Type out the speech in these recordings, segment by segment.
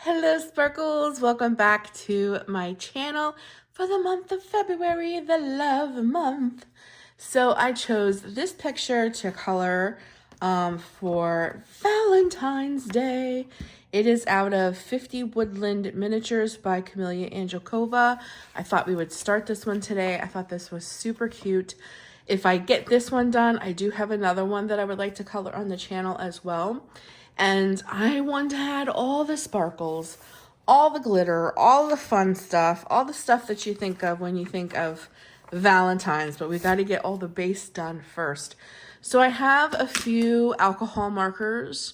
Hello Sparkles, welcome back to my channel for the month of February, the love month. So I chose this picture to color for Valentine's Day. It is out of 50 Woodland Miniatures by Camelia Angelkova. I thought we would start this one today. I thought this was super cute. If I get this one done, I do have another one that I would like to color on the channel as well. And I want to add all the sparkles, all the glitter, all the fun stuff, all the stuff that you think of when you think of Valentine's, but we got to get all the base done first. So I have a few alcohol markers.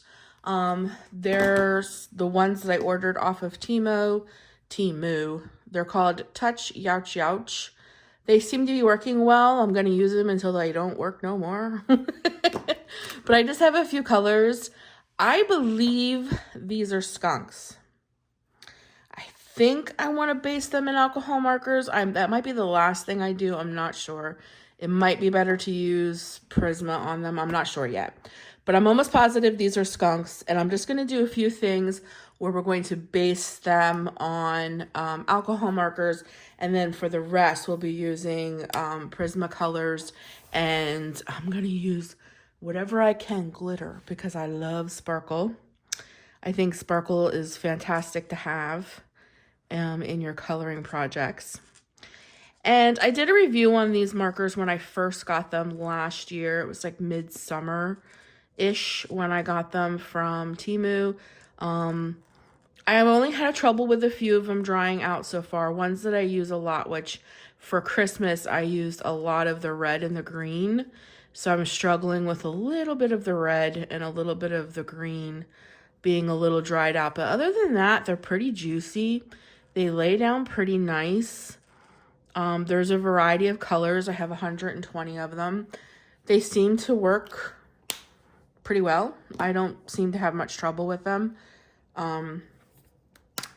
There's the ones that I ordered off of Temu. They're called Touch Youch Youch. They seem to be working well. I'm going to use them until they don't work no more. But I just have a few colors. I believe these are skunks. I think I want to base them in alcohol markers. That might be the last thing I do. I'm not sure. It might be better to use Prisma on them. I'm not sure yet. But I'm almost positive these are skunks. And I'm just going to do a few things where we're going to base them on alcohol markers. And then for the rest, we'll be using Prisma colors. And I'm going to use whatever I can glitter because I love sparkle. I think sparkle is fantastic to have in your coloring projects. And I did a review on these markers when I first got them last year. It was like midsummer-ish when I got them from Temu. I have only had trouble with a few of them drying out so far. Ones that I use a lot, which for Christmas I used a lot of the red and the green. So I'm struggling with a little bit of the red and a little bit of the green being a little dried out. But other than that, they're pretty juicy. They lay down pretty nice. There's a variety of colors. I have 120 of them. They seem to work pretty well. I don't seem to have much trouble with them. And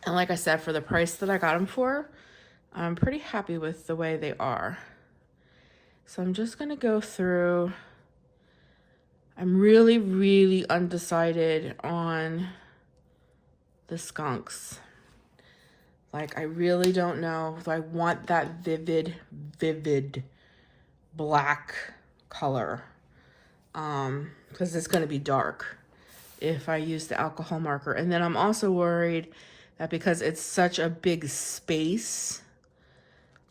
like I said, for the price that I got them for, I'm pretty happy with the way they are. So I'm just going to go through. I'm really, really undecided on the skunks. Like, I really don't know if I want that vivid black color. Because it's going to be dark if I use the alcohol marker. And then I'm also worried that because it's such a big space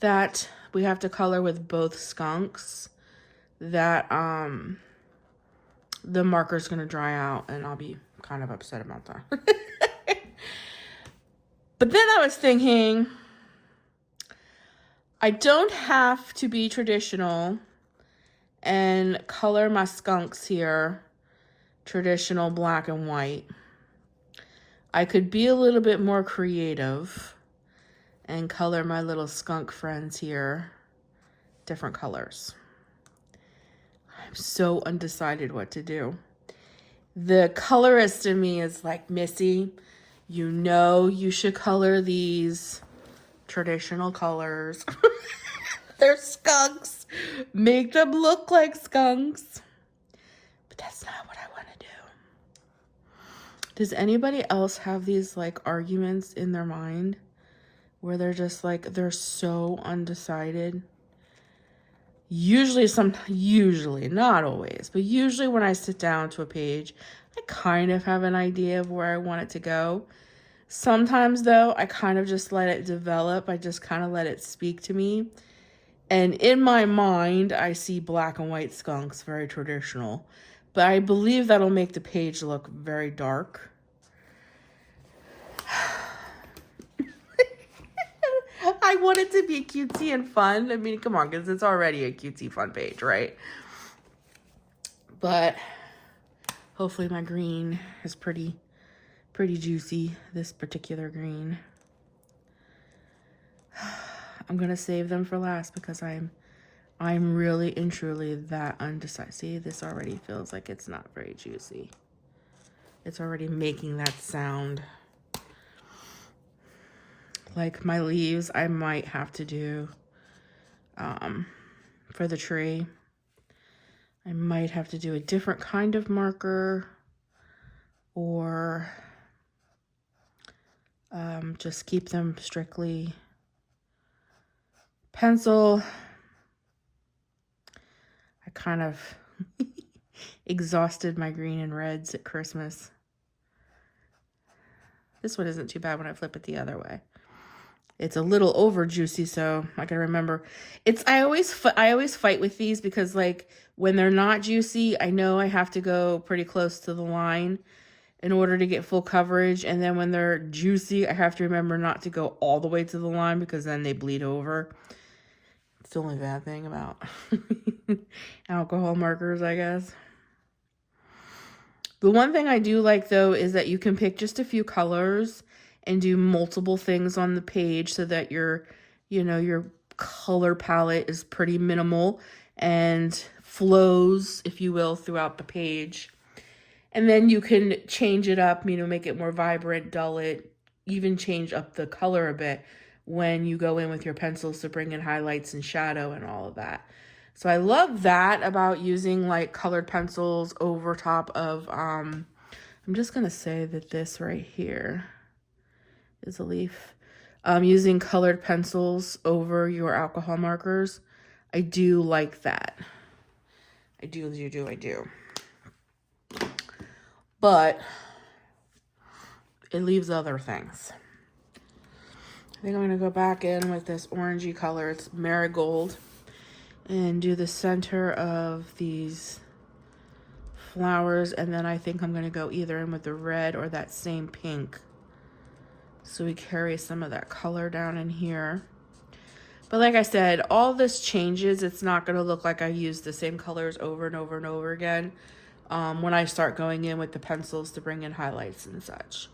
that we have to color with both skunks, that the marker's going to dry out and I'll be kind of upset about that. But then I was thinking, I don't have to be traditional and color my skunks here traditional black and white. I could be a little bit more creative and color my little skunk friends here different colors. I'm so undecided what to do. The colorist in me is like, Missy, you know you should color these traditional colors. They're skunks. Make them look like skunks. But that's not what I want to do. Does anybody else have these like arguments in their mind where they're just like, they're so undecided? Usually, not always, but usually when I sit down to a page, I kind of have an idea of where I want it to go. Sometimes though, I kind of just let it develop. I just kind of let it speak to me. And in my mind, I see black and white skunks, very traditional. But I believe that'll make the page look very dark. I want it to be cutesy and fun. I mean, come on, because it's already a cutesy fun page, right? But hopefully my green is pretty juicy, this particular green. I'm going to save them for last because I'm really and truly that undecided. See, this already feels like it's not very juicy. It's already making that sound. Like my leaves, I might have to do, for the tree, I might have to do a different kind of marker, or Just keep them strictly pencil. I kind of exhausted my green and reds at Christmas. This one isn't too bad when I flip it the other way. It's a little over juicy, so I gotta remember. I always fight with these because, like, when they're not juicy, I know I have to go pretty close to the line in order to get full coverage. And then when they're juicy, I have to remember not to go all the way to the line because then they bleed over. It's the only bad thing about alcohol markers, I guess. The one thing I do like, though, is that you can pick just a few colors and do multiple things on the page so that your color palette is pretty minimal and flows, if you will, throughout the page. And then you can change it up, make it more vibrant, dull it, even change up the color a bit when you go in with your pencils to bring in highlights and shadow and all of that. So I love that about using like colored pencils over top of, I'm just going to say that this right here is a leaf. Using colored pencils over your alcohol markers. I do like that. I do. But it leaves other things. I think I'm going to go back in with this orangey color. It's marigold. And do the center of these flowers. And then I think I'm going to go either in with the red or that same pink. So we carry some of that color down in here. But like I said, all this changes. It's not going to look like I use the same colors over and over and over again when I start going in with the pencils to bring in highlights and such.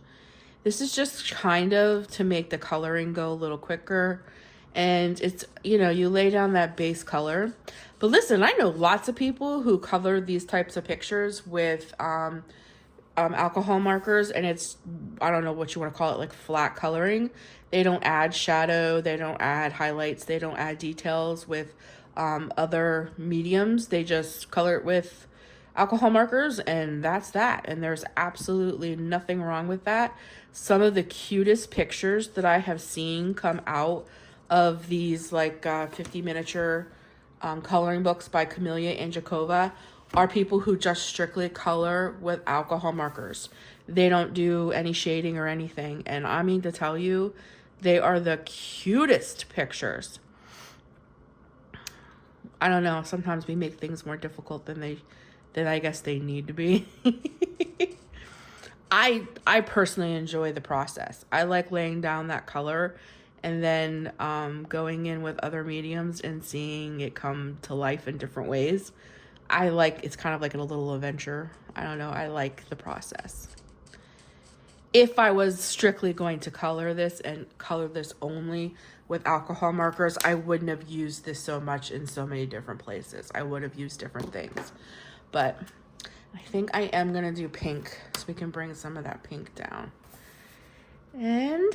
This is just kind of to make the coloring go a little quicker. And it's, you lay down that base color. But listen, I know lots of people who color these types of pictures with alcohol markers, and it's, I don't know what you want to call it, like flat coloring. They don't add shadow, they don't add highlights, they don't add details with other mediums. They just color it with alcohol markers, and that's that. And there's absolutely nothing wrong with that. Some of the cutest pictures that I have seen come out of these like 50 miniature coloring books by Camellia and Jakova are people who just strictly color with alcohol markers. They don't do any shading or anything. And I mean to tell you, they are the cutest pictures. I don't know. Sometimes we make things more difficult than I guess they need to be. I personally enjoy the process. I like laying down that color and then going in with other mediums and seeing it come to life in different ways. It's kind of like a little adventure. I don't know. I like the process. If I was strictly going to color this and color this only with alcohol markers, I wouldn't have used this so much in so many different places. I would have used different things. But I think I am going to do pink so we can bring some of that pink down. And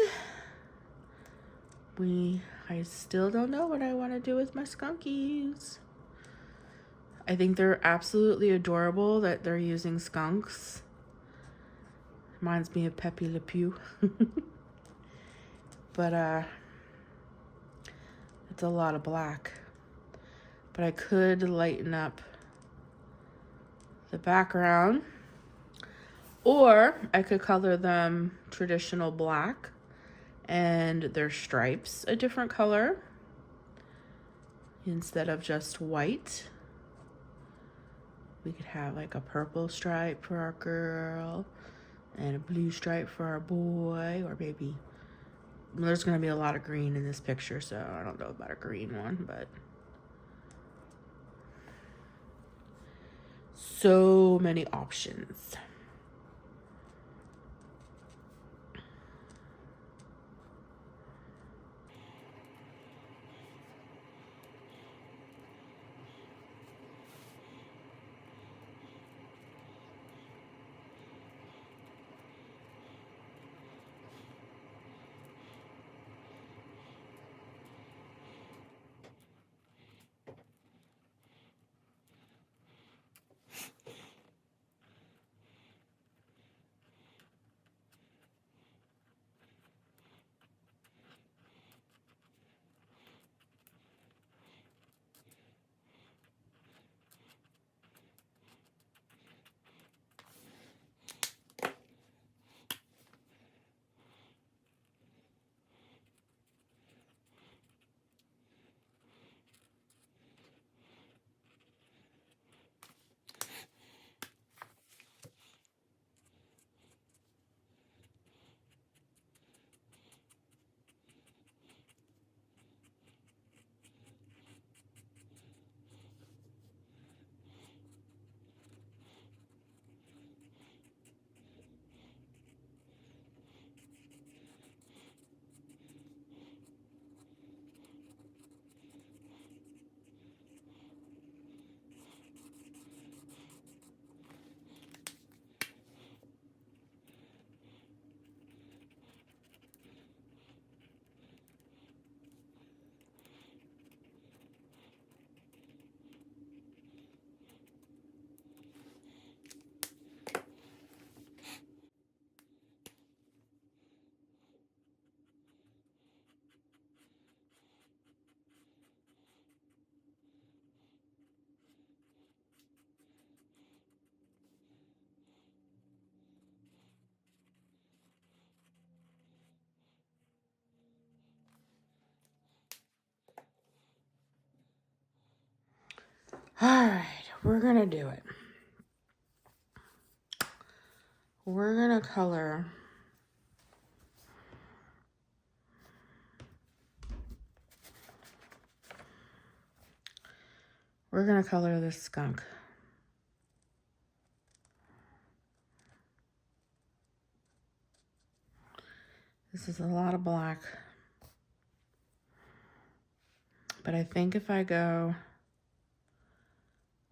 I still don't know what I want to do with my skunkies. I think they're absolutely adorable that they're using skunks. Reminds me of Pepe Le Pew. But it's a lot of black. But I could lighten up the background, or I could color them traditional black and their stripes a different color instead of just white. We could have like a purple stripe for our girl and a blue stripe for our boy, or maybe there's going to be a lot of green in this picture, so I don't know about a green one, but so many options. All right, we're gonna do it. We're gonna color this skunk. This is a lot of black. But I think if I go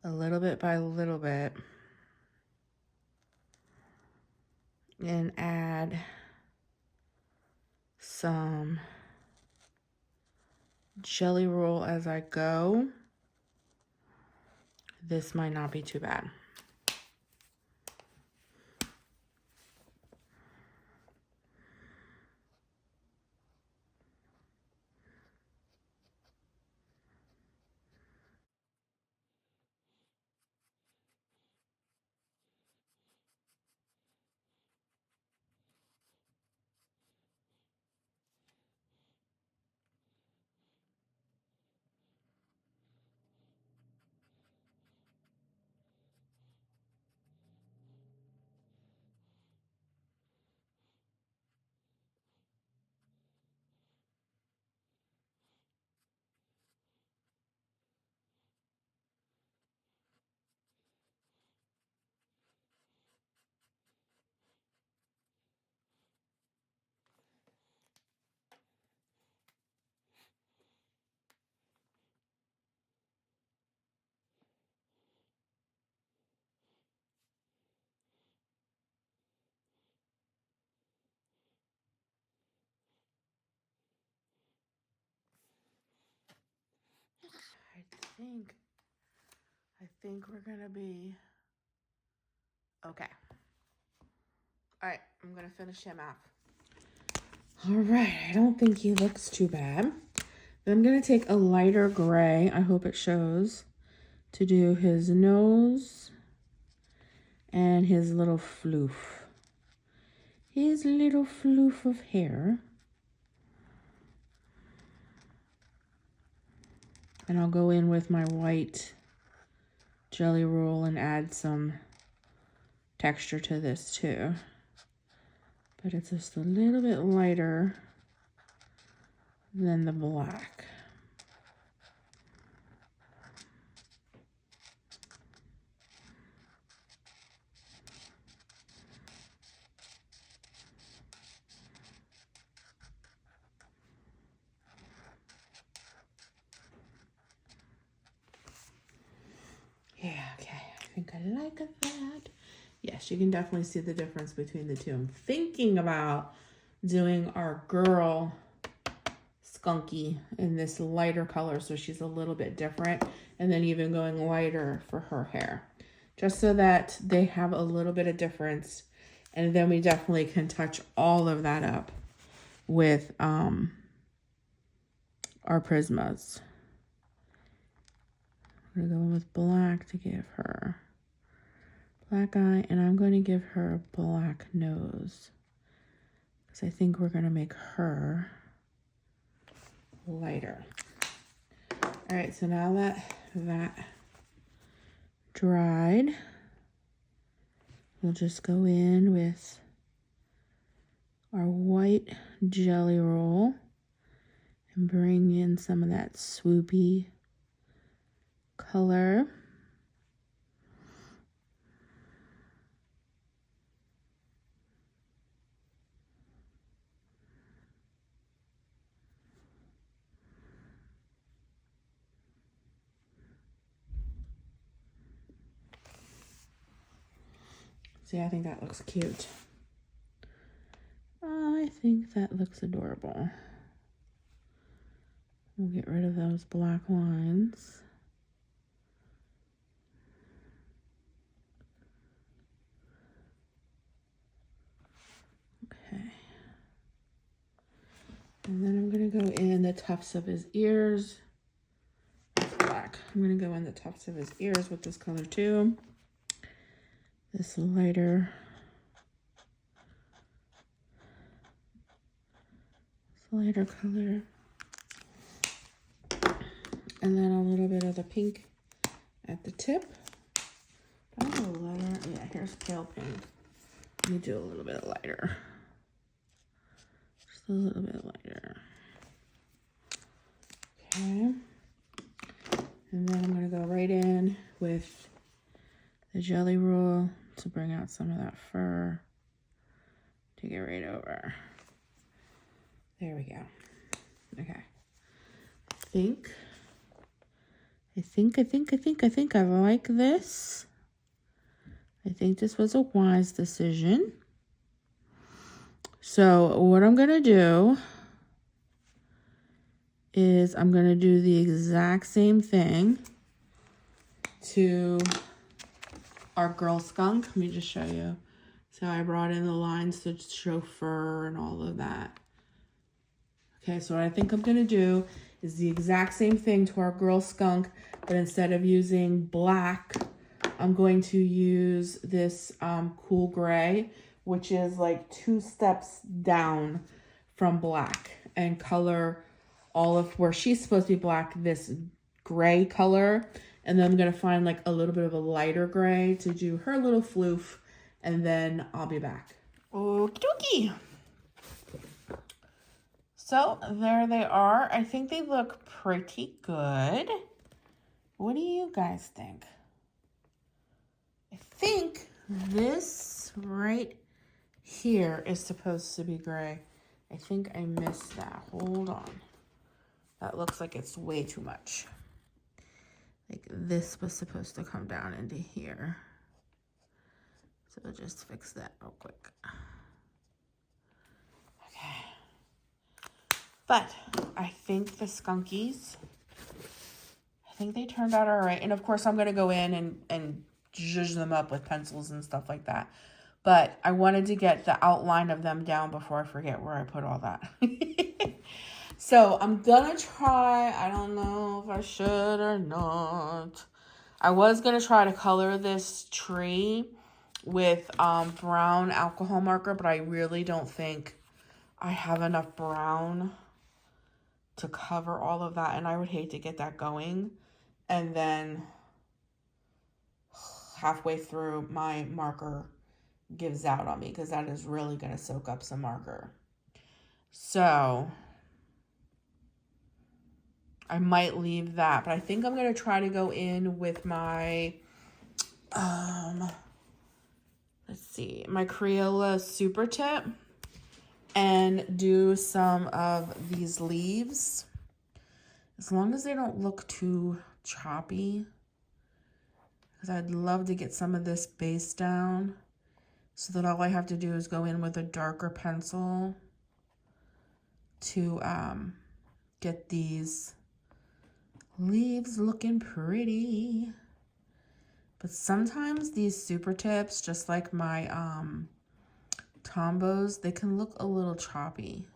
a little bit by little bit and add some jelly roll as I go, this might not be too bad. I think we're gonna be okay. All right, I'm gonna finish him off. All right, I don't think he looks too bad. I'm gonna take a lighter gray, I hope it shows, to do his nose and his little floof. His little floof of hair. And I'll go in with my white jelly roll and add some texture to this too. But it's just a little bit lighter than the black. Yeah, okay, I think I like that. Yes, you can definitely see the difference between the two. I'm thinking about doing our girl Skunky in this lighter color so she's a little bit different, and then even going lighter for her hair, just so that they have a little bit of difference. And then we definitely can touch all of that up with our Prismas. I'm gonna go in with black to give her black eye, and I'm going to give her a black nose because I think we're going to make her lighter. All right, so now that dried, we'll just go in with our white jelly roll and bring in some of that swoopy color. See, I think that looks cute. I think that looks adorable. We'll get rid of those black lines. Okay. And then I'm going to go in the tufts of his ears. That's black. I'm going to go in the tufts of his ears with this color too. This lighter color. And then a little bit of the pink at the tip. I'm a little lighter. Yeah, here's pale pink. Let me do a little bit lighter. Just a little bit lighter. Okay. And then I'm going to go right in with the Jelly Roll to bring out some of that fur. Take it right over. There we go. Okay. I think I like this. I think this was a wise decision. So what I'm going to do is I'm going to do the exact same thing to our girl skunk. Let me just show you. So I brought in the lines to show fur and all of that. Okay, so what I think I'm going to do is the exact same thing to our girl skunk, but instead of using black, I'm going to use this cool gray, which is like 2 steps down from black, and color all of where she's supposed to be black, this gray color. And then I'm going to find like a little bit of a lighter gray to do her little floof, and then I'll be back. Okie dokie. So there they are. I think they look pretty good. What do you guys think? I think this right here is supposed to be gray. I think I missed that. Hold on. That looks like it's way too much. Like this was supposed to come down into here. So we'll just fix that real quick. Okay. But I think the skunkies, I think they turned out all right. And of course I'm going to go in and zhuzh them up with pencils and stuff like that. But I wanted to get the outline of them down before I forget where I put all that. So I'm going to try, I don't know if I should or not. I was going to try to color this tree with brown alcohol marker, but I really don't think I have enough brown to cover all of that, and I would hate to get that going and then halfway through my marker gives out on me, because that is really going to soak up some marker. So I might leave that, but I think I'm going to try to go in with my let's see, my Crayola Super Tip and do some of these leaves, as long as they don't look too choppy, because I'd love to get some of this base down so that all I have to do is go in with a darker pencil to get these leaves looking pretty. But sometimes these super tips, just like my Tombos, they can look a little choppy.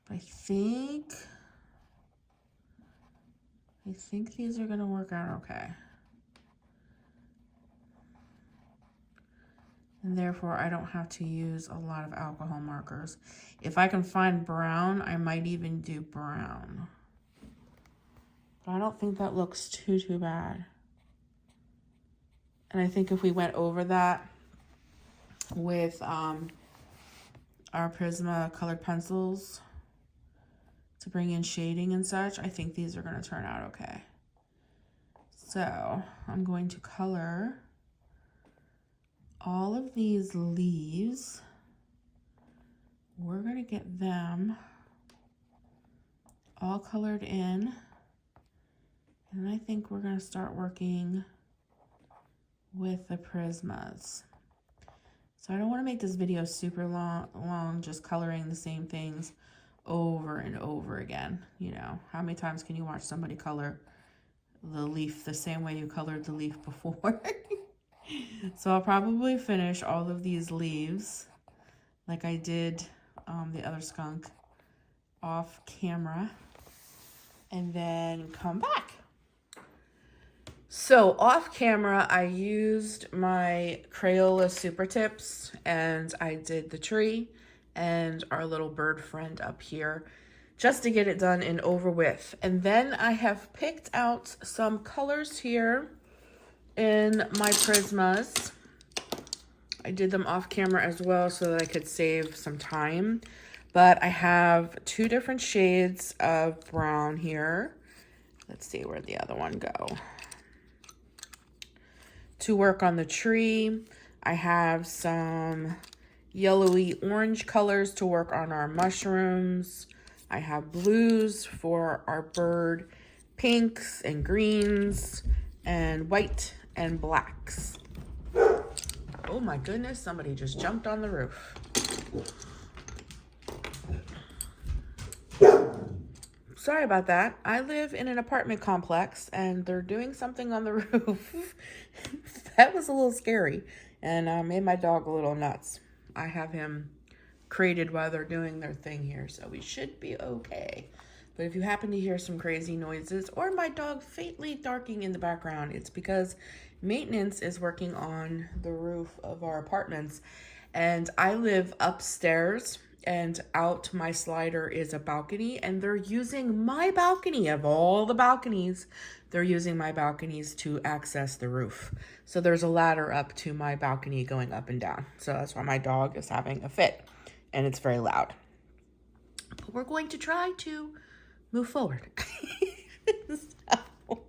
But I think these are going to work out okay. And therefore, I don't have to use a lot of alcohol markers. If I can find brown, I might even do brown. But I don't think that looks too bad. And I think if we went over that with our Prisma colored pencils to bring in shading and such, I think these are going to turn out okay. So I'm going to color all of these leaves. We're going to get them all colored in. And I think we're going to start working with the Prismas. So I don't want to make this video super long, just coloring the same things over and over again. You know, how many times can you watch somebody color the leaf the same way you colored the leaf before? So I'll probably finish all of these leaves like I did the other skunk off camera and then come back. So off camera, I used my Crayola Super Tips and I did the tree and our little bird friend up here just to get it done and over with. And then I have picked out some colors here in my Prismas. I did them off camera as well so that I could save some time. But I have 2 different shades of brown here. Let's see, where'd the other one go? To work on the tree, I have some yellowy orange colors to work on our mushrooms. I have blues for our bird, pinks and greens, and white and blacks. Oh my goodness, somebody just jumped on the roof. Sorry about that. I live in an apartment complex and they're doing something on the roof. That was a little scary and made my dog a little nuts. I have him crated while they're doing their thing here, so we should be okay. But if you happen to hear some crazy noises or my dog faintly barking in the background, it's because maintenance is working on the roof of our apartments. And I live upstairs, and out my slider is a balcony, and they're using my balcony of all the balconies. They're using my balconies to access the roof. So there's a ladder up to my balcony going up and down. So that's why my dog is having a fit, and it's very loud. But we're going to try to move forward. So,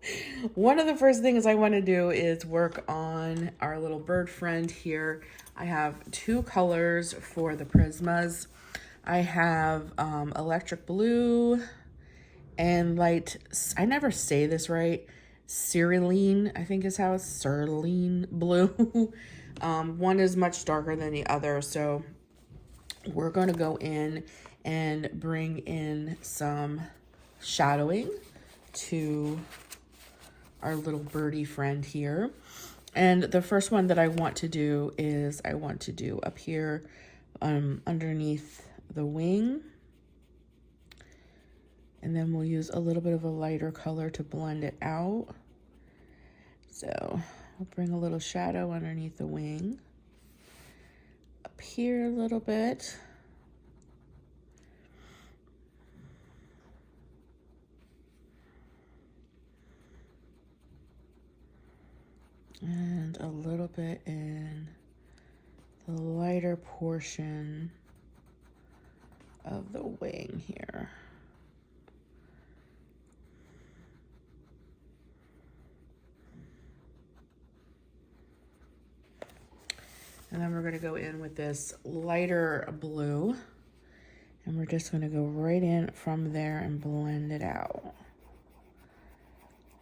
one of the first things I want to do is work on our little bird friend here. I have 2 colors for the Prismas. I have electric blue and light, I never say this right, cerulean, I think is how it's, cerulean blue. One is much darker than the other, so we're going to go in and bring in some shadowing to our little birdie friend here. And the first one that I want to do is I want to do up here underneath the wing. And then we'll use a little bit of a lighter color to blend it out. So I'll bring a little shadow underneath the wing. Up here a little bit. And a little bit in the lighter portion of the wing here. And then we're going to go in with this lighter blue. And we're just going to go right in from there and blend it out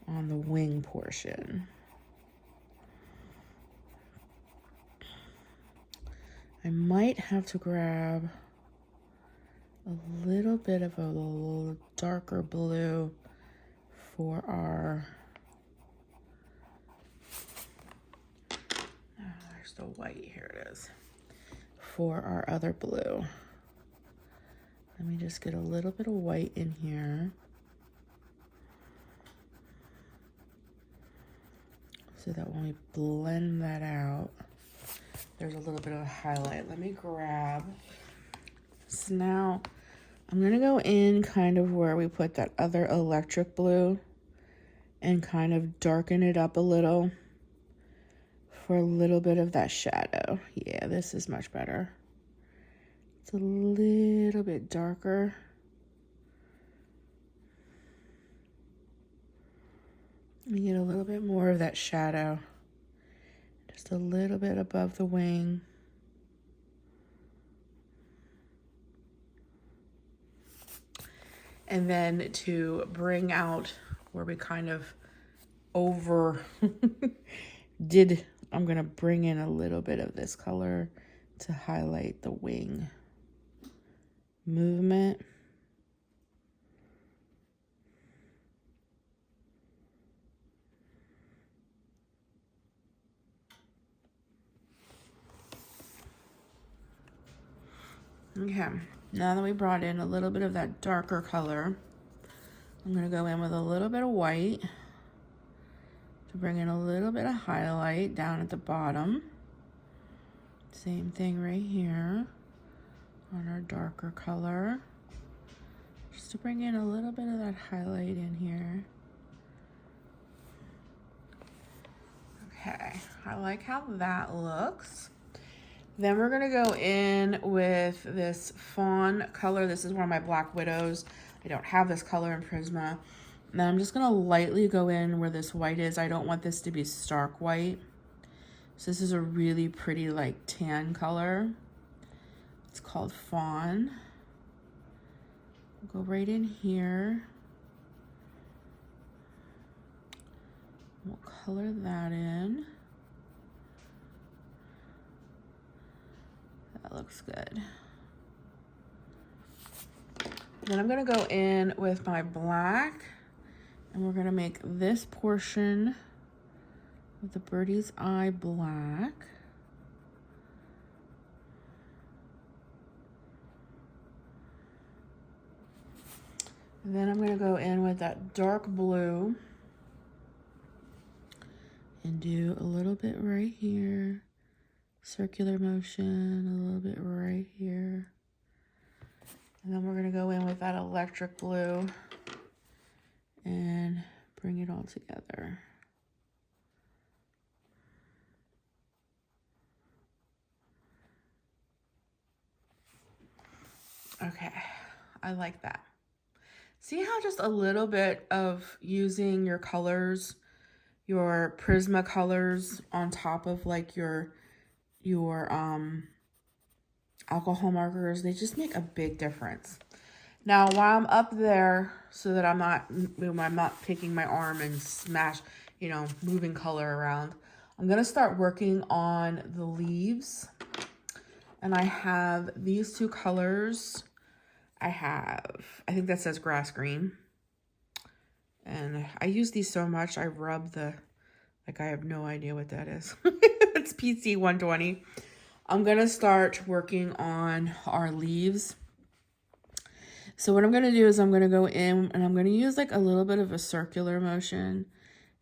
on the wing portion. I might have to grab a little bit of a little darker blue for our, there's the white, here it is, for our other blue. Let me just get a little bit of white in here. So that when we blend that out, there's a little bit of a highlight. Let me grab. So now I'm going to go in kind of where we put that other electric blue and kind of darken it up a little for a little bit of that shadow. Yeah, this is much better. It's a little bit darker. Let me get a little bit more of that shadow. Just a little bit above the wing. And then to bring out where we kind of over did, I'm going to bring in a little bit of this color to highlight the wing movement. Okay, now that we brought in a little bit of that darker color, I'm going to go in with a little bit of white to bring in a little bit of highlight down at the bottom. Same thing right here on our darker color. just to bring in a little bit of that highlight in here. Okay, I like how that looks. Then we're gonna go in with this fawn color. This is one of my Black Widows. I don't have this color in Prisma. And then I'm just gonna lightly go in where this white is. I don't want this to be stark white. So this is a really pretty like tan color. It's called Fawn. Go right in here. We'll color that in. That looks good. Then I'm gonna go in with my black, and we're gonna make this portion with the birdie's eye black. And then I'm gonna go in with that dark blue and do a little bit right here. Circular motion, a little bit right here. And then we're gonna go in with that electric blue and bring it all together. Okay, I like that. See how just a little bit of using your colors, your Prisma colors on top of like your alcohol markers, they just make a big difference. Now, while I'm up there, so that I'm not taking my arm and smash, moving color around, I'm gonna start working on the leaves. And I have these two colors. I think that says grass green. And I use these so much, I rub I have no idea what that is. It's PC 120. I'm gonna start working on our leaves. So what I'm gonna do is I'm gonna go in and I'm gonna use like a little bit of a circular motion.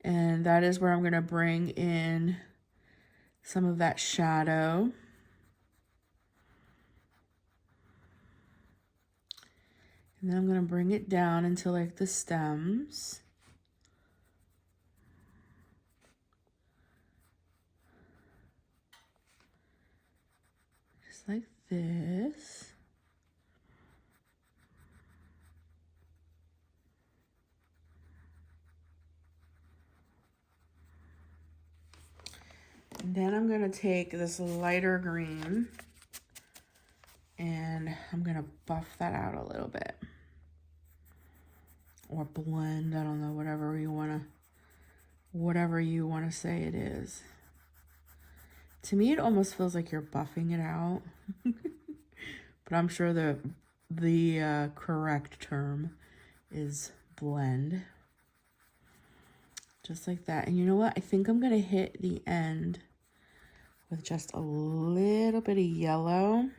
And that is where I'm gonna bring in some of that shadow. And then I'm gonna bring it down into like the stems. Just like this. And then I'm gonna take this lighter green and I'm gonna buff that out a little bit. Or blend, I don't know, whatever you wanna say it is. To me, it almost feels like you're buffing it out. But I'm sure the correct term is blend. Just like that. And you know what? I think I'm gonna hit the end with just a little bit of yellow.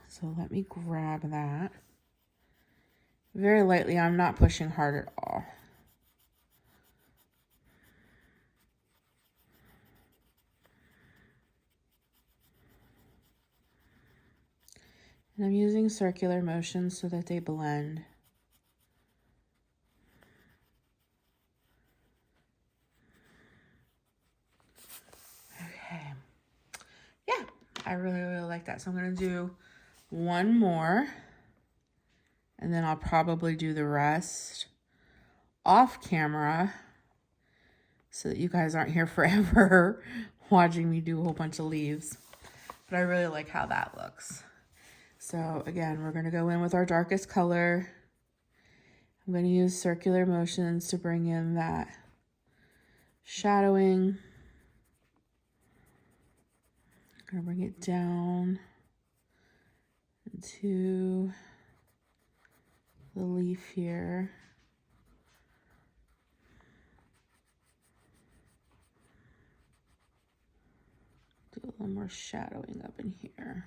So let me grab that. Very lightly, I'm not pushing hard at all. And I'm using circular motions so that they blend. Okay. Yeah, I really, really like that. So I'm going to do one more. And then I'll probably do the rest off camera so that you guys aren't here forever watching me do a whole bunch of leaves. But I really like how that looks. So again, we're going to go in with our darkest color. I'm going to use circular motions to bring in that shadowing. I'm going to bring it down into the leaf here. Do a little more shadowing up in here.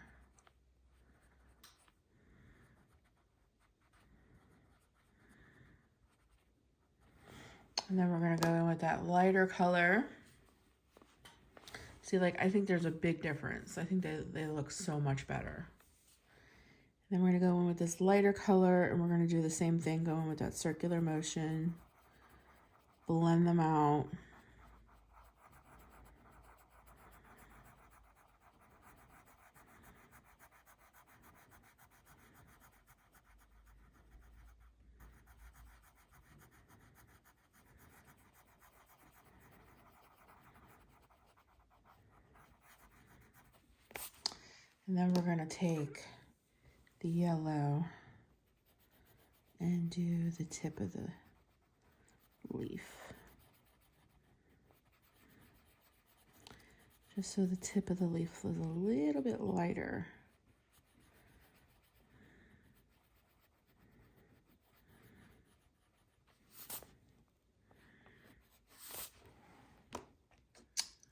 And then we're gonna go in with that lighter color. See, like, I think there's a big difference. I think they look so much better. Then we're going to go in with this lighter color, and we're going to do the same thing, going with that circular motion. Blend them out. And then we're going to take the yellow and do the tip of the leaf. Just so the tip of the leaf is a little bit lighter.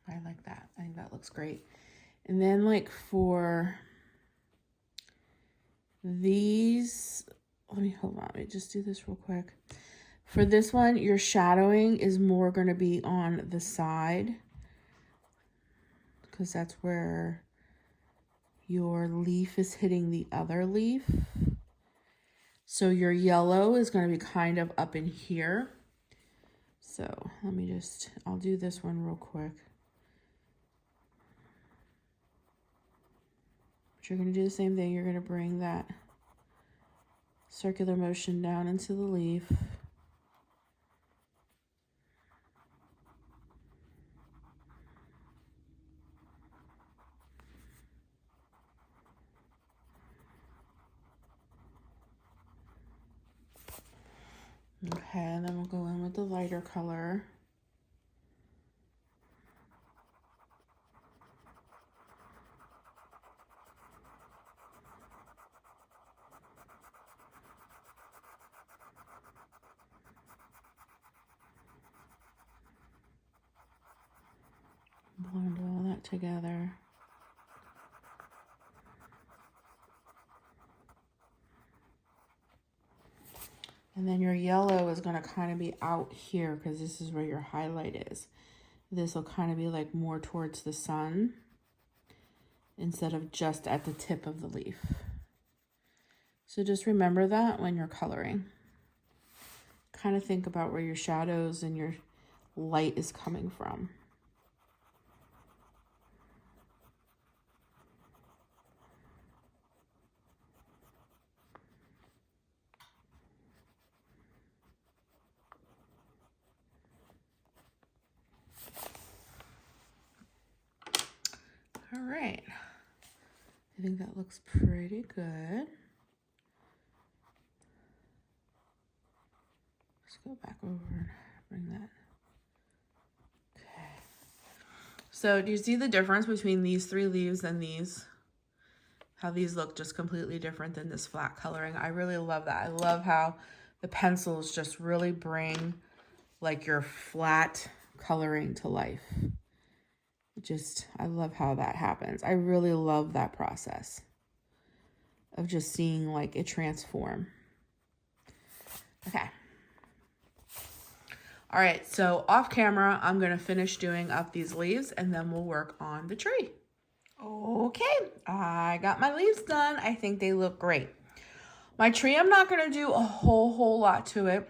I like that. I think that looks great. And then like for these, hold on, let me just do this real quick. For this one, your shadowing is more going to be on the side, because that's where your leaf is hitting the other leaf. So your yellow is going to be kind of up in here. So let me just, I'll do this one real quick. But you're going to do the same thing. You're going to bring that circular motion down into the leaf. Okay, and then we'll go in with the lighter color. Blend all that together. And then your yellow is going to kind of be out here, because this is where your highlight is. This will kind of be like more towards the sun instead of just at the tip of the leaf. So just remember that when you're coloring. Kind of think about where your shadows and your light is coming from. All right, I think that looks pretty good. Let's go back over and bring that. Okay. So do you see the difference between these three leaves and these? How these look just completely different than this flat coloring. I really love that. I love how the pencils just really bring like your flat coloring to life. I love how that happens. I really love that process of just seeing like it transform. Okay. All right, so off camera, I'm gonna finish doing up these leaves and then we'll work on the tree. Okay, I got my leaves done. I think they look great. My tree, I'm not gonna do a whole lot to it,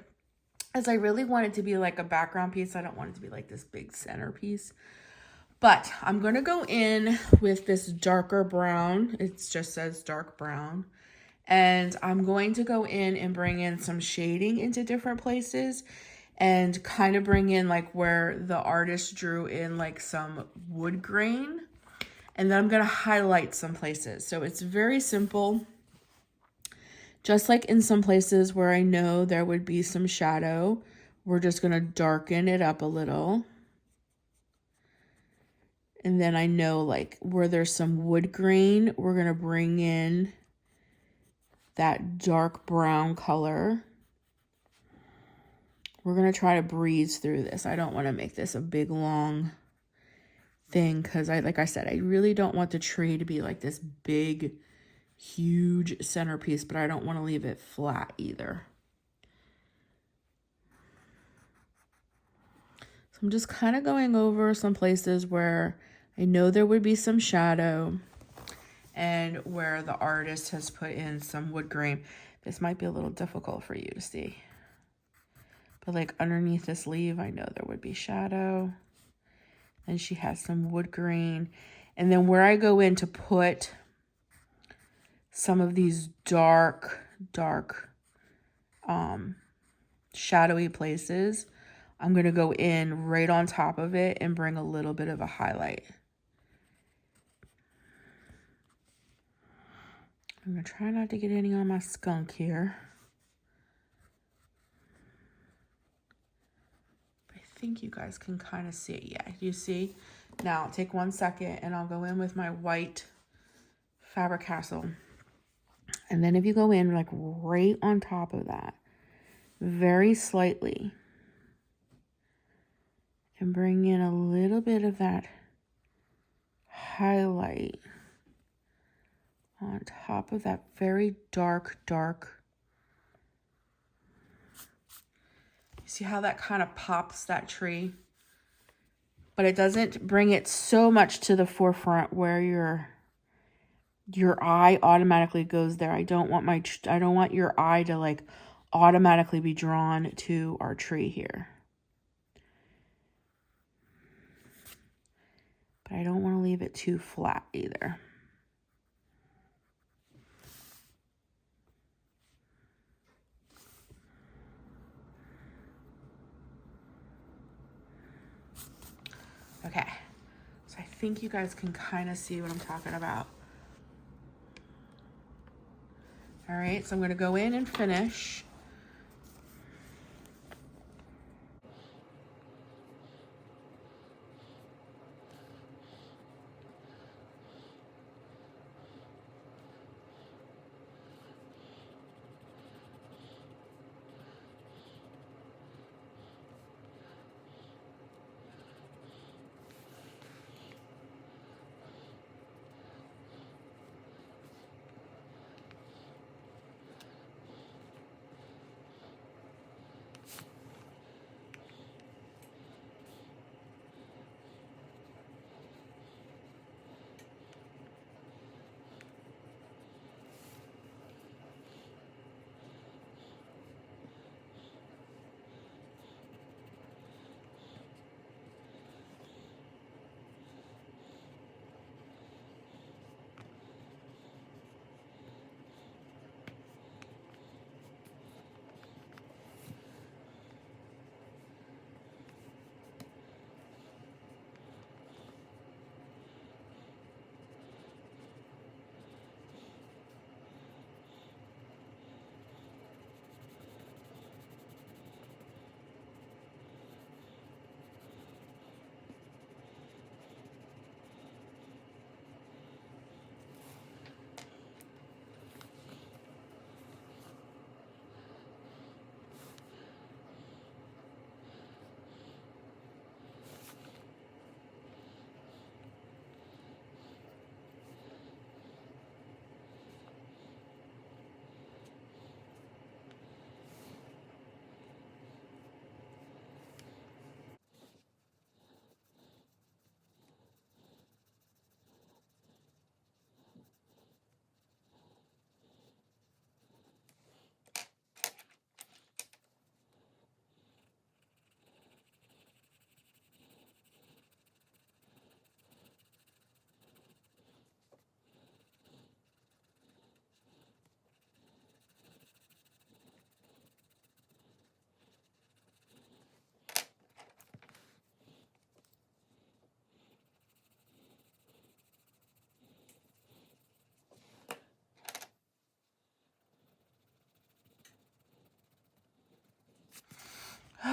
as I really want it to be like a background piece. I don't want it to be like this big centerpiece. But I'm going to go in with this darker brown. It just says dark brown. And I'm going to go in and bring in some shading into different places and kind of bring in like where the artist drew in like some wood grain. And then I'm going to highlight some places. So it's very simple. Just like in some places where I know there would be some shadow, we're just going to darken it up a little. And then I know like where there's some wood grain, we're going to bring in that dark brown color. We're going to try to breeze through this. I don't want to make this a big long thing, because like I said, I really don't want the tree to be like this big, huge centerpiece, but I don't want to leave it flat either. So I'm just kind of going over some places where I know there would be some shadow. and where the artist has put in some wood grain. This might be a little difficult for you to see. But like underneath this leaf, I know there would be shadow. And she has some wood grain. And then where I go in to put some of these dark, shadowy places, I'm going to go in right on top of it and bring a little bit of a highlight. I'm going to try not to get any on my skunk here. I think you guys can kind of see it. Yeah, you see? Now, take 1 second and I'll go in with my white Faber-Castell. And then if you go in like right on top of that, very slightly, and bring in a little bit of that highlight on top of that very dark. You see how that kind of pops that tree? But it doesn't bring it so much to the forefront where your eye automatically goes there. I don't want your eye to like automatically be drawn to our tree here. But I don't want to leave it too flat either. Okay, so I think you guys can kind of see what I'm talking about. All right, so I'm going to go in and finish.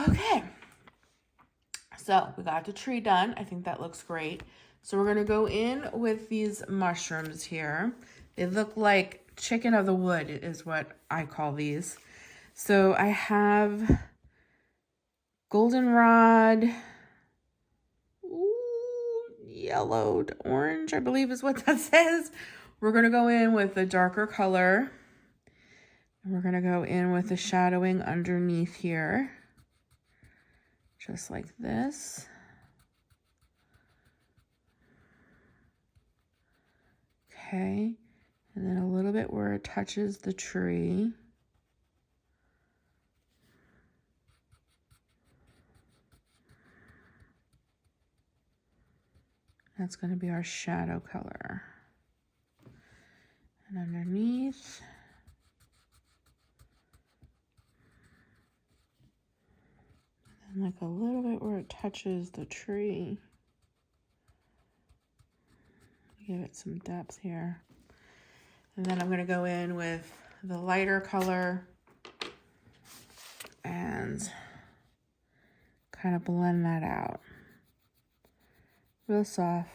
Okay, so we got the tree done. I think that looks great. So we're gonna go in with these mushrooms here. They look like chicken of the wood is what I call these. So I have goldenrod, yellowed orange, I believe is what that says. We're gonna go in with a darker color. And we're gonna go in with the shadowing underneath here. Just like this. Okay, and then a little bit where it touches the tree. That's going to be our shadow color. And underneath, and like a little bit where it touches the tree. Give it some depth here. And then I'm going to go in with the lighter color and kind of blend that out. Real soft.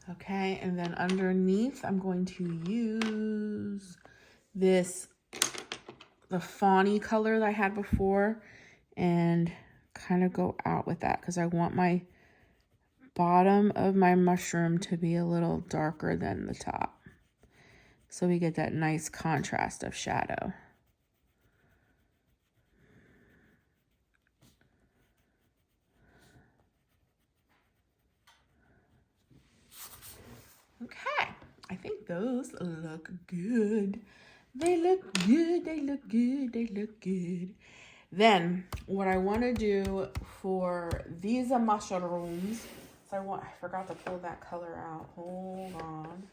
Okay, and then underneath, I'm going to use this, the fawny color that I had before, and kind of go out with that because I want my bottom of my mushroom to be a little darker than the top. So we get that nice contrast of shadow. Okay, I think those look good. They look good, they look good, they look good. Then what I want to do for these mushrooms, so I forgot to pull that color out. Hold on.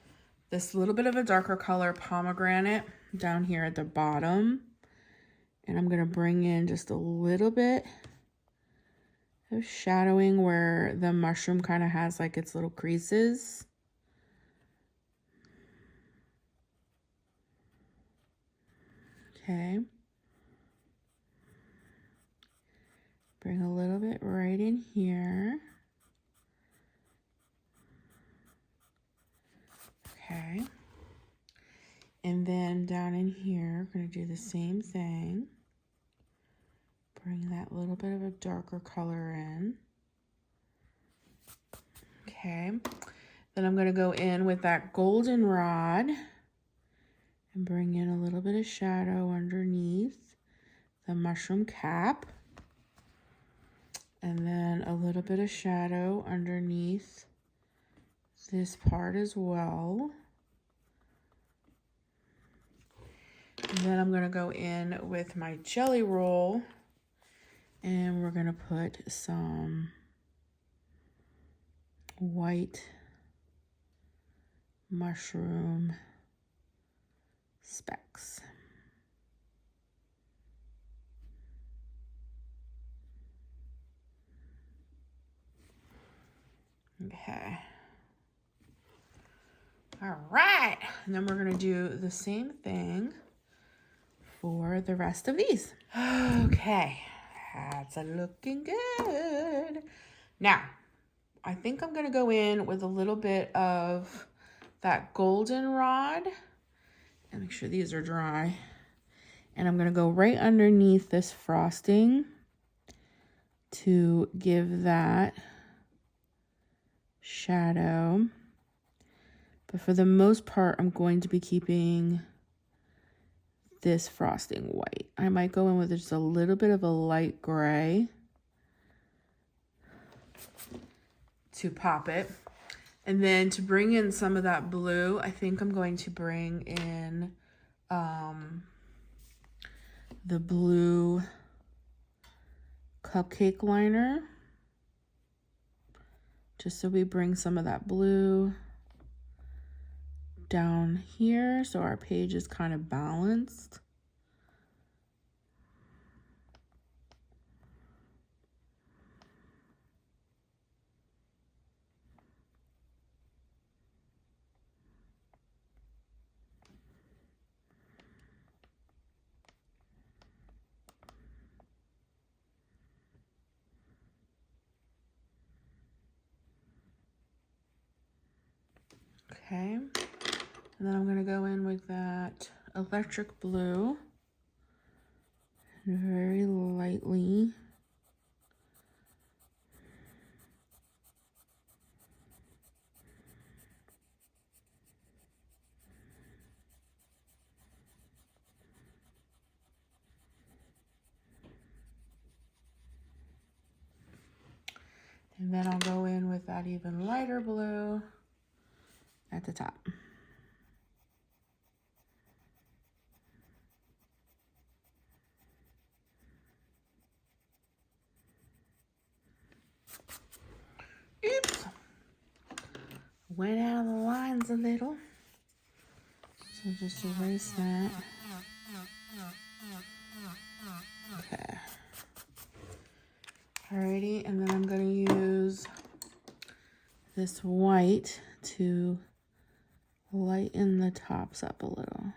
This little bit of a darker color, pomegranate, down here at the bottom. And I'm going to bring in just a little bit of shadowing where the mushroom kind of has like its little creases. Okay. Bring a little bit right in here. Okay. And then down in here, we're going to do the same thing. Bring that little bit of a darker color in. Okay. Then I'm going to go in with that goldenrod and bring in a little bit of shadow underneath the mushroom cap. And then a little bit of shadow underneath this part as well. And then I'm going to go in with my jelly roll and we're going to put some white mushroom specks. Okay. All right. And then we're going to do the same thing for the rest of these. Okay. That's looking good. Now, I think I'm going to go in with a little bit of that goldenrod and make sure these are dry. And I'm going to go right underneath this frosting to give that shadow. But for the most part, I'm going to be keeping this frosting white. I might go in with just a little bit of a light gray to pop it. And then to bring in some of that blue, I think I'm going to bring in the blue cupcake liner. Just so we bring some of that blue down here so our page is kind of balanced. Okay, and then I'm going to go in with that electric blue and very lightly And then I'll go in with that even lighter blue at the top. Oops. Went out of the lines a little. So just erase that. Okay. Alrighty, and then I'm going to use this white to lighten the tops up a little.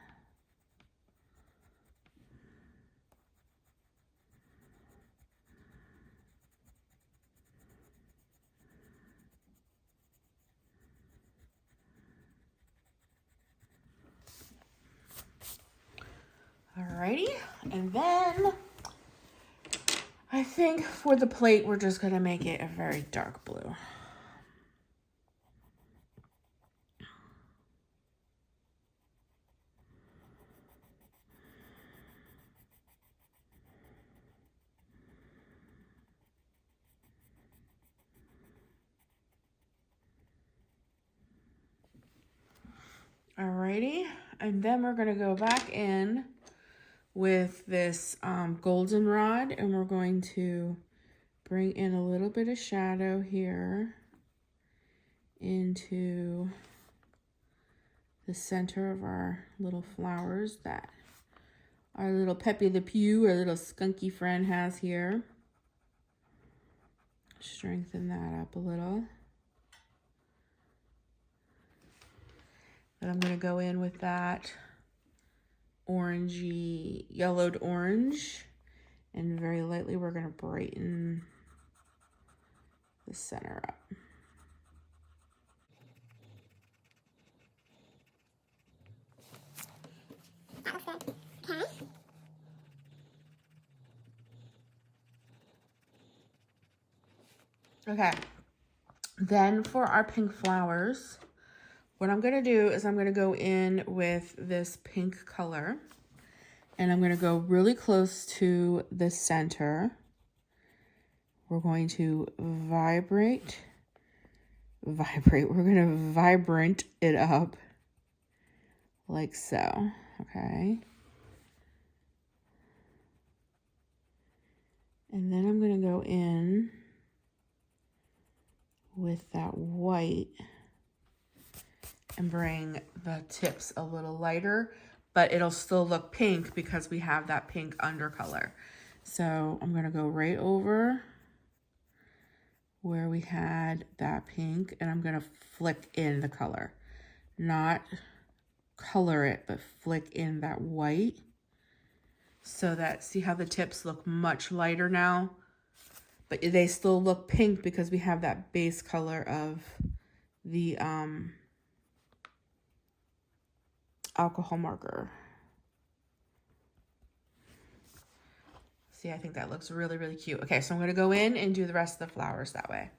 Alrighty, and then I think for the plate, we're just gonna make it a very dark blue. Alrighty, and then we're gonna go back in with this goldenrod, and we're going to bring in a little bit of shadow here into the center of our little flowers that our little Pepe the Pew, our little skunky friend, has here. Strengthen that up a little. And I'm going to go in with that orangey, yellowed orange, and very lightly we're going to brighten the center up. Okay, then for our pink flowers, what I'm going to do is I'm going to go in with this pink color, and I'm going to go really close to the center. We're going to vibrate. We're going to vibrant it up like so, okay? And then I'm going to go in with that white and bring the tips a little lighter, but it'll still look pink because we have that pink undercolor. So I'm going to go right over where we had that pink, and I'm going to flick in the color. Not color it, but flick in that white so that, see how the tips look much lighter now? But they still look pink because we have that base color of the alcohol marker. See, I think that looks really, really cute. Okay, so I'm going to go in and do the rest of the flowers that way.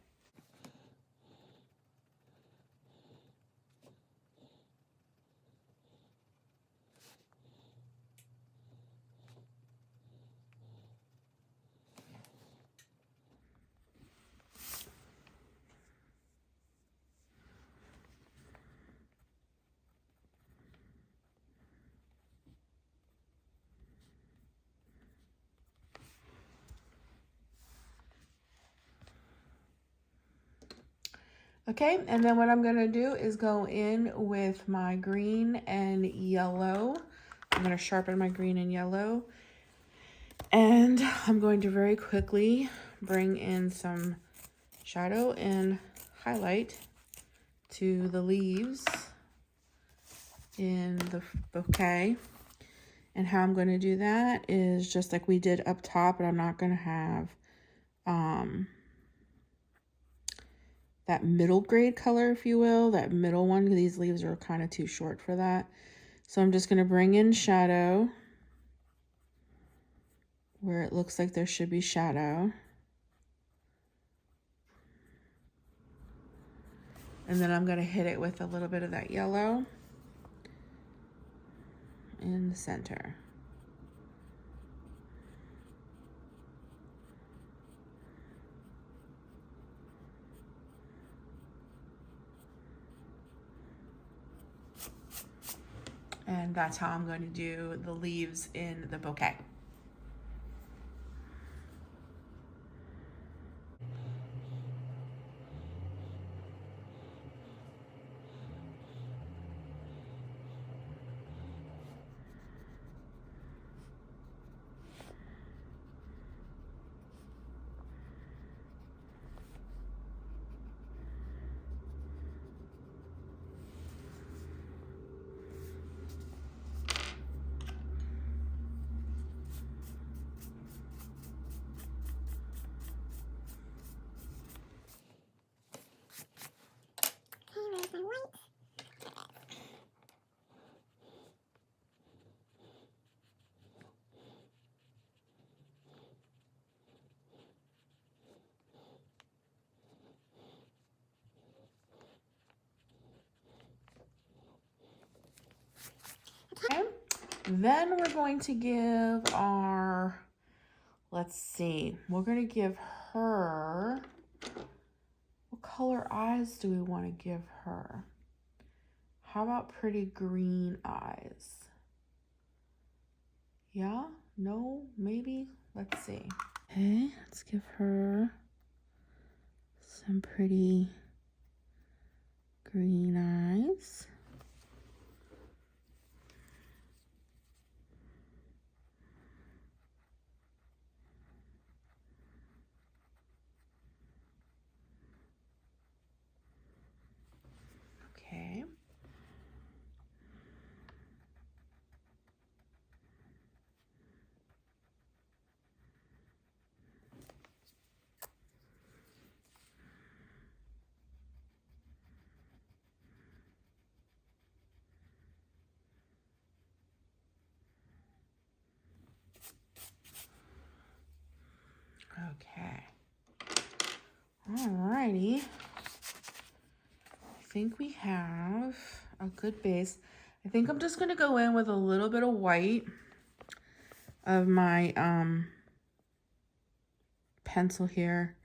Okay, and then what I'm going to do is go in with my green and yellow. I'm going to sharpen my green and yellow. And I'm going to very quickly bring in some shadow and highlight to the leaves in the bouquet. And how I'm going to do that is just like we did up top, but I'm not going to have that middle grade color, if you will, that middle one. These leaves are kind of too short for that. So I'm just going to bring in shadow where it looks like there should be shadow. And then I'm going to hit it with a little bit of that yellow in the center. And that's how I'm going to do the leaves in the bouquet. Okay. Then we're going to give our, let's see, we're going to give her, what color eyes do we want to give her? How about pretty green eyes? Yeah? No? Maybe? Let's see. Okay, let's give her some pretty green eyes. Okay. Okay. Alrighty. I think we have a good base. I think I'm just going to go in with a little bit of white of my pencil here.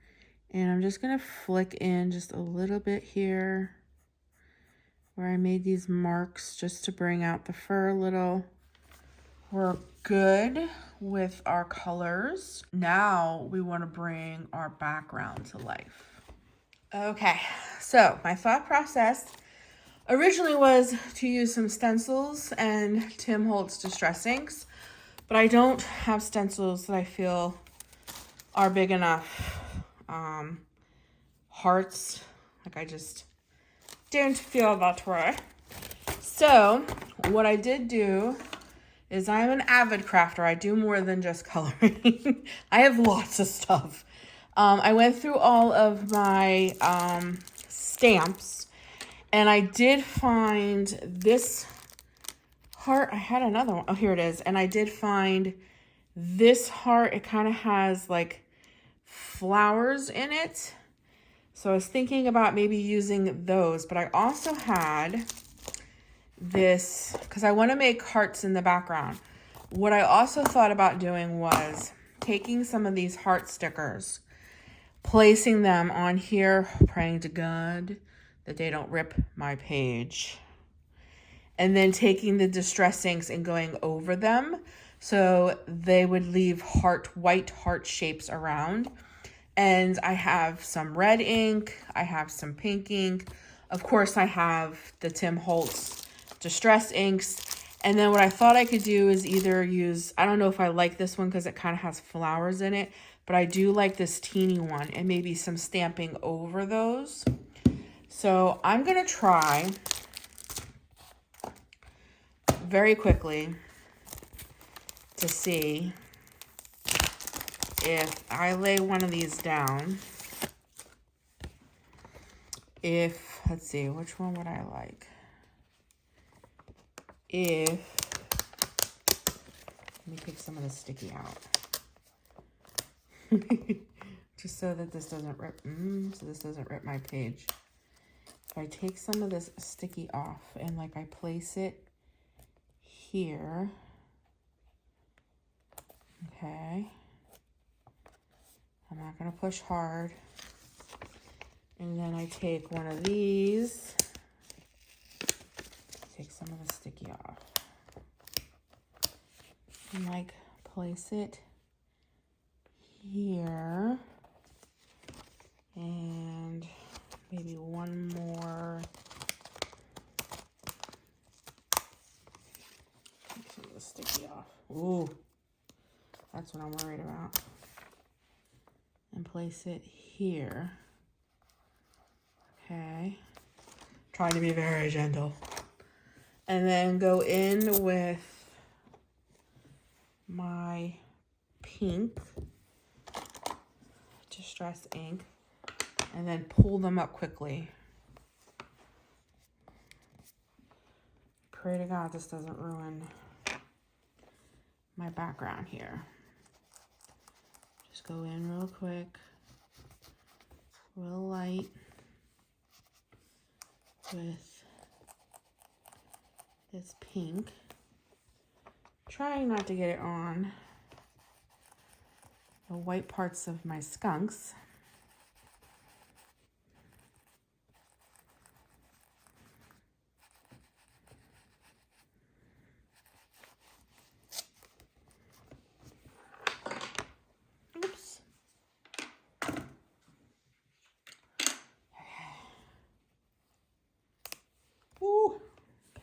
And I'm just going to flick in just a little bit here where I made these marks just to bring out the fur a little. We're good with our colors. Now we want to bring our background to life. Okay, so my thought process originally was to use some stencils and Tim Holtz distress inks, but I don't have stencils that I feel are big enough. Hearts, like I just didn't feel that way. So what I did do is I'm an avid crafter. I do more than just coloring. I have lots of stuff. I went through all of my stamps and I did find this heart. I had another one. Oh, here it is. And I did find this heart. It kind of has like flowers in it. So I was thinking about maybe using those, but I also had this because I want to make hearts in the background. What I also thought about doing was taking some of these heart stickers, placing them on here, praying to God that they don't rip my page, and then taking the distress inks and going over them so they would leave white heart shapes around. And I have some red ink, I have some pink ink, of course I have the Tim Holtz distress inks. And then what I thought I could do is either use, I don't know if I like this one because it kind of has flowers in it, but I do like this teeny one, and maybe some stamping over those. So I'm going to try very quickly to see if I lay one of these down. Let's see, which one would I like? Let me take some of the sticky out. Just so that this doesn't rip my page. If I take some of this sticky off and like I place it here, okay, I'm not gonna push hard, and then I take one of these, take some of the sticky off. And like place it here. And maybe one more. Take some of the sticky off. Ooh, that's what I'm worried about. And place it here. Okay. Trying to be very gentle. And then go in with my pink Distress ink. And then pull them up quickly. Pray to God this doesn't ruin my background here. Just go in real quick, real light with this pink. Trying not to get it on the white parts of my skunks.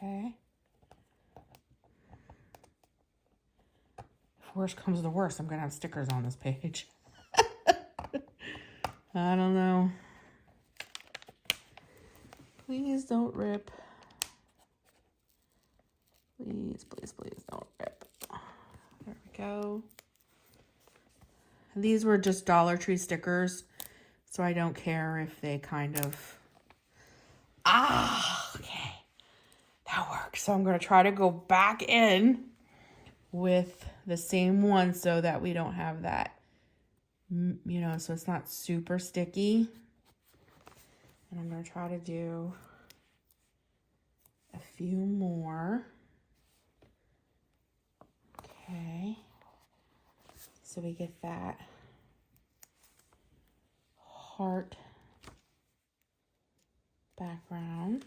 Okay. If worst comes to worst, I'm going to have stickers on this page. I don't know. Please don't rip. Please, please, please don't rip. There we go. These were just Dollar Tree stickers, so I don't care if they kind of... okay. That works. So I'm going to try to go back in with the same one so that we don't have that, you know, so it's not super sticky. And I'm going to try to do a few more. Okay. So we get that heart background.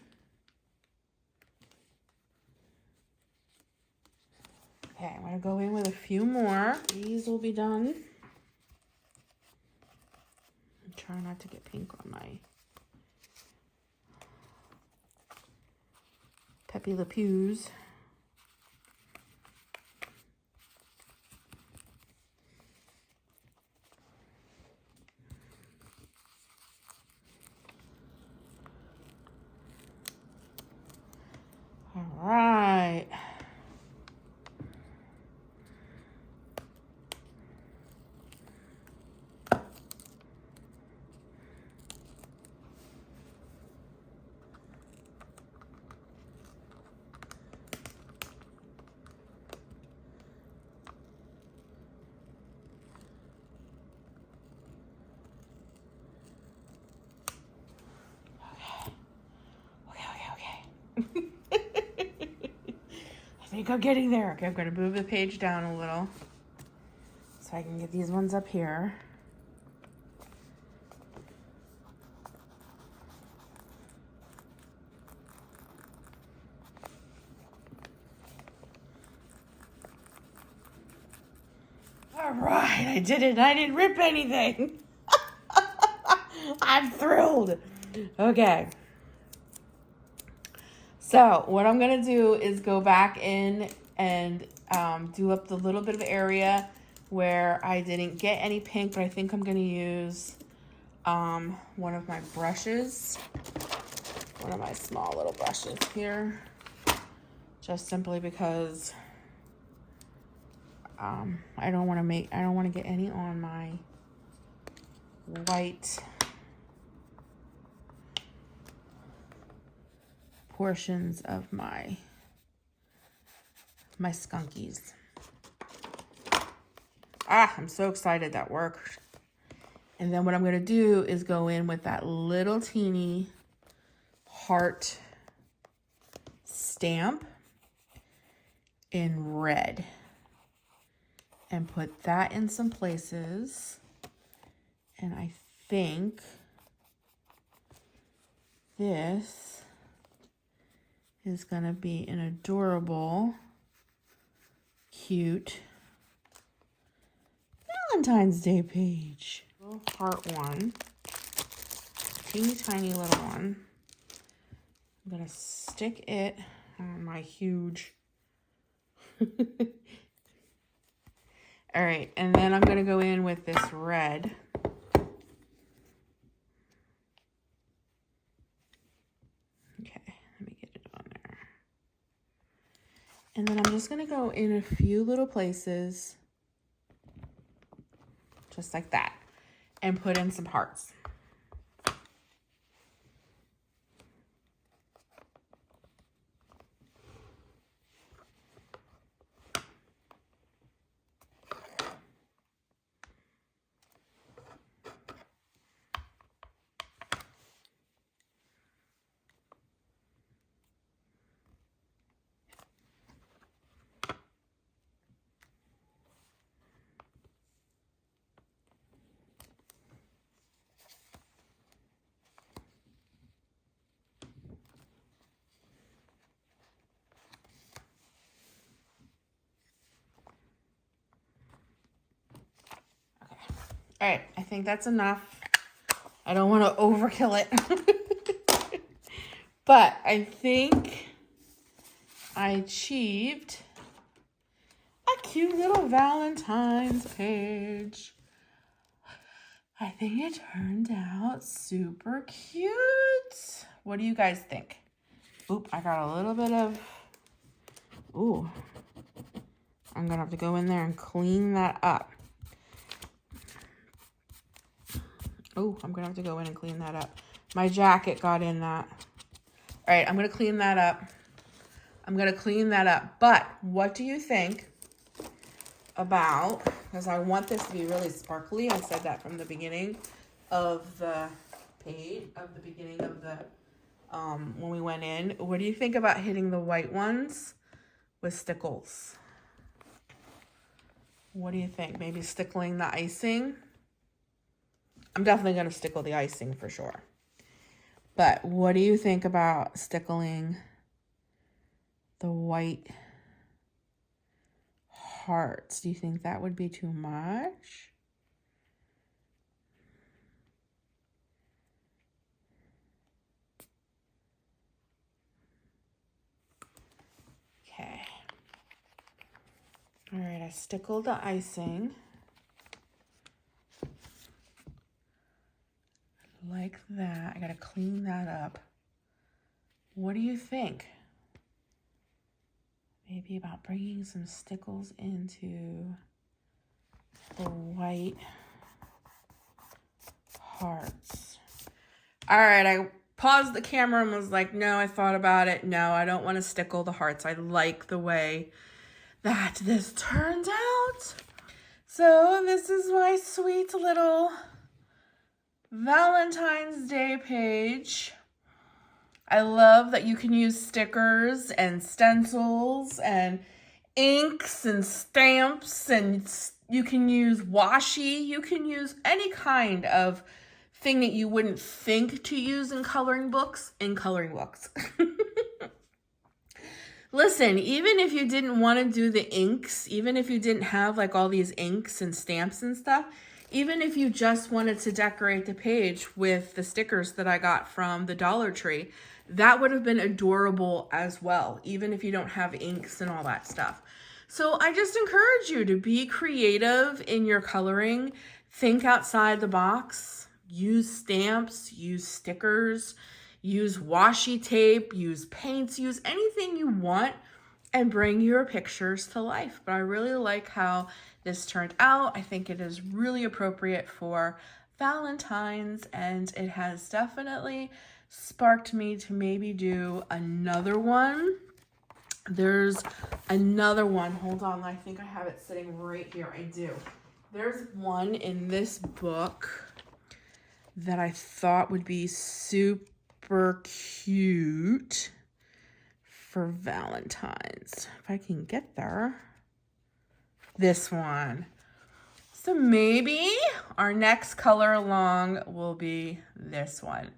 Okay, I'm going to go in with a few more. These will be done. I'm trying not to get pink on my Pepe Le Pews. All right. I think I'm getting there. Okay, I'm going to move the page down a little so I can get these ones up here. All right, I did it. I didn't rip anything. I'm thrilled. Okay. So what I'm going to do is go back in and do up the little bit of area where I didn't get any pink, but I think I'm going to use one of my brushes, one of my small little brushes here, just simply because I don't want to get any on my white portions of my skunkies. I'm so excited that worked. And then what I'm going to do is go in with that little teeny heart stamp in red and put that in some places. And I think this is going to be an adorable, cute Valentine's Day page. Little heart one. Teeny tiny little one. I'm gonna stick it on my huge. All right, and then I'm gonna go in with this red. Okay, let me get it on there. And then I'm just gonna go in a few little places, just like that, and put in some hearts. All right, I think that's enough. I don't want to overkill it. But I think I achieved a cute little Valentine's page. I think it turned out super cute. What do you guys think? Oop, I got a little bit of... Ooh. I'm going to have to go in there and clean that up. Oh, I'm going to have to go in and clean that up. My jacket got in that. All right, I'm going to clean that up. But what do you think about, because I want this to be really sparkly. I said that from the beginning of the page, when we went in. What do you think about hitting the white ones with stickles? What do you think? Maybe stickling the icing? I'm definitely going to stickle the icing for sure. But what do you think about stickling the white hearts? Do you think that would be too much? Okay. All right, I stickled the icing. Like that. I gotta clean that up. What do you think? Maybe about bringing some stickles into the white hearts. All right, I paused the camera and was like, no, I thought about it. No, I don't want to stickle the hearts. I like the way that this turned out. So this is my sweet little Valentine's Day page. I love that you can use stickers and stencils and inks and stamps, and you can use washi. You can use any kind of thing that you wouldn't think to use in coloring books. Listen, even if you didn't want to do the inks, even if you didn't have like all these inks and stamps and stuff, even if you just wanted to decorate the page with the stickers that I got from the Dollar Tree, that would have been adorable as well, even if you don't have inks and all that stuff. So I just encourage you to be creative in your coloring. Think outside the box. Use stamps, use stickers, use washi tape, use paints, use anything you want and bring your pictures to life. But I really like how this turned out. I think it is really appropriate for Valentine's, and it has definitely sparked me to maybe do another one. There's another one. Hold on, I think I have it sitting right here. I do. There's one in this book that I thought would be super cute for Valentine's. If I can get there. This one. So maybe our next color along will be this one.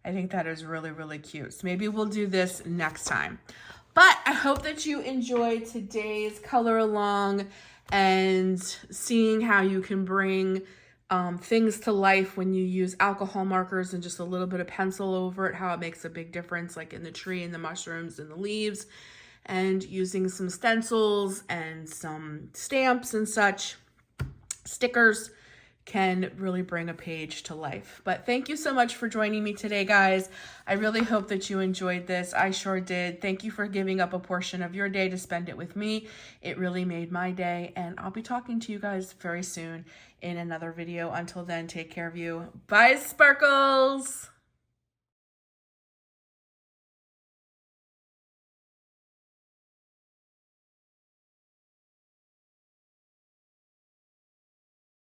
I think that is really, really cute. So maybe we'll do this next time. But I hope that you enjoyed today's color along and seeing how you can bring things to life when you use alcohol markers and just a little bit of pencil over it, how it makes a big difference, like in the tree and the mushrooms and the leaves, and using some stencils and some stamps and such, stickers, can really bring a page to life. But thank you so much for joining me today, guys. I really hope that you enjoyed this. I sure did. Thank you for giving up a portion of your day to spend it with me. It really made my day, and I'll be talking to you guys very soon in another video. Until then, take care of you. Bye, Sparkles!